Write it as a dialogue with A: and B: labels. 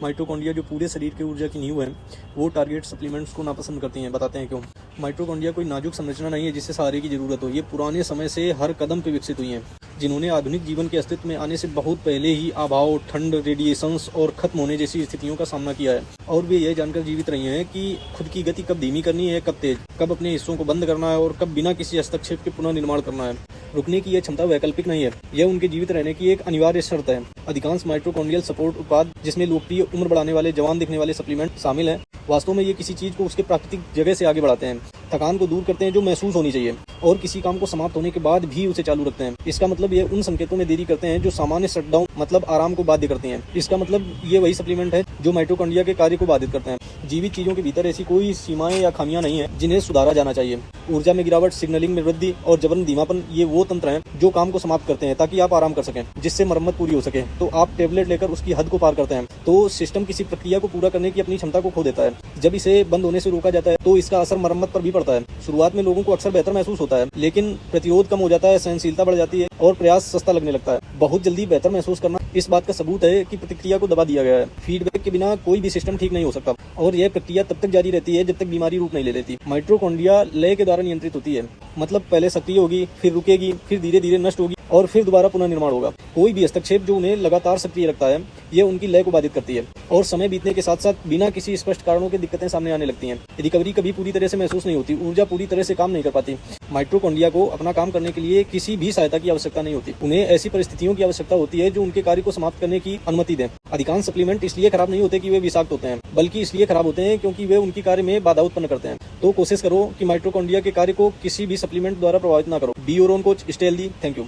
A: Mitochondria जो पूरे शरीर के ऊर्जा की नींव है, वो टारगेट सप्लीमेंट्स को नापसंद करती हैं। बताते हैं क्यों। माइटोकॉन्ड्रिया कोई नाजुक संरचना नहीं है जिससे सहारे की जरूरत हो। ये पुराने समय से हर कदम पे विकसित हुई हैं, जिन्होंने आधुनिक जीवन के अस्तित्व में आने से बहुत पहले ही अभाव, ठंड, रेडिएशंस और खत्म होने जैसी स्थितियों का सामना किया है। और वे यह जानकर जीवित रही हैं कि खुद की गति कब धीमी करनी है, कब तेज, कब अपने हिस्सों को बंद करना है और कब बिना किसी हस्तक्षेप के पुनः निर्माण करना है। रुकने की यह क्षमता वैकल्पिक नहीं है, यह उनके जीवित रहने की एक अनिवार्य शर्त है। अधिकांश माइटोकॉन्ड्रियल सपोर्ट उत्पाद, जिसमें लोकप्रिय उम्र बढ़ाने वाले, जवान दिखने वाले सप्लीमेंट शामिल हैं, वास्तव में ये किसी चीज को उसके प्राकृतिक जगह से आगे बढ़ाते हैं, थकान को दूर करते हैं जो महसूस होनी चाहिए, और किसी काम को समाप्त होने के बाद भी उसे चालू रखते हैं। इसका मतलब ये उन संकेतों में देरी करते हैं जो सामान्य शटडाउन मतलब आराम को बाध्य करती हैं। इसका मतलब ये वही सप्लीमेंट है जो माइटोकॉन्ड्रिया के कार्य को बाधित करते हैं। जीवित चीजों के भीतर ऐसी कोई सीमाएं या खामियां नहीं है जिन्हें सुधारा जाना चाहिए। ऊर्जा में गिरावट, सिग्नलिंग में वृद्धि और जबरन धीमापन, ये वो तंत्र हैं जो काम को समाप्त करते हैं ताकि आप आराम कर सकें, जिससे मरम्मत पूरी हो सके। तो आप टेबलेट लेकर उसकी हद को पार करते हैं तो सिस्टम किसी प्रक्रिया को पूरा करने की अपनी क्षमता को खो देता है। जब इसे बंद होने से रोका जाता है तो इसका असर मरम्मत पर भी पड़ता है। शुरुआत में लोगों को अक्सर बेहतर महसूस होता है, लेकिन प्रतिरोध कम हो जाता है, सहनशीलता बढ़ जाती है और प्रयास सस्ता लगने लगता है। बहुत जल्दी बेहतर महसूस करना इस बात का सबूत है कि प्रतिक्रिया को दबा दिया गया है। फीडबैक के बिना कोई भी सिस्टम ठीक नहीं हो सकता, और यह प्रक्रिया तब तक जारी रहती है जब तक बीमारी रूप नहीं ले लेती। माइटोकॉन्ड्रिया लय के द्वारा नियंत्रित होती है, मतलब पहले सक्रिय होगी, फिर रुकेगी, फिर धीरे धीरे नष्ट होगी और फिर दोबारा पुनः निर्माण होगा। कोई भी हस्तक्षेप जो उन्हें लगातार सक्रिय रखता है, यह उनकी लय को बाधित करती है और समय बीतने के साथ साथ बिना किसी स्पष्ट कारणों के दिक्कतें सामने आने लगती हैं। रिकवरी कभी पूरी तरह से महसूस नहीं होती, ऊर्जा पूरी तरह से काम नहीं कर पाती। माइटोकॉन्ड्रिया को अपना काम करने के लिए किसी भी सहायता की आवश्यकता नहीं होती, उन्हें ऐसी परिस्थितियों की आवश्यकता होती है जो उनके कार्य को समाप्त करने की अनुमति दें। अधिकांश सप्लीमेंट इसलिए खराब नहीं होते कि वे विषाक्त होते हैं, बल्कि इसलिए खराब होते हैं क्योंकि वे उनकी कार्य में बाधा उत्पन्न करते हैं। तो कोशिश करो कि माइटोकॉन्ड्रिया के कार्य को किसी भी सप्लीमेंट द्वारा प्रभावित न करो। Be your own coach, stay healthy. Thank you.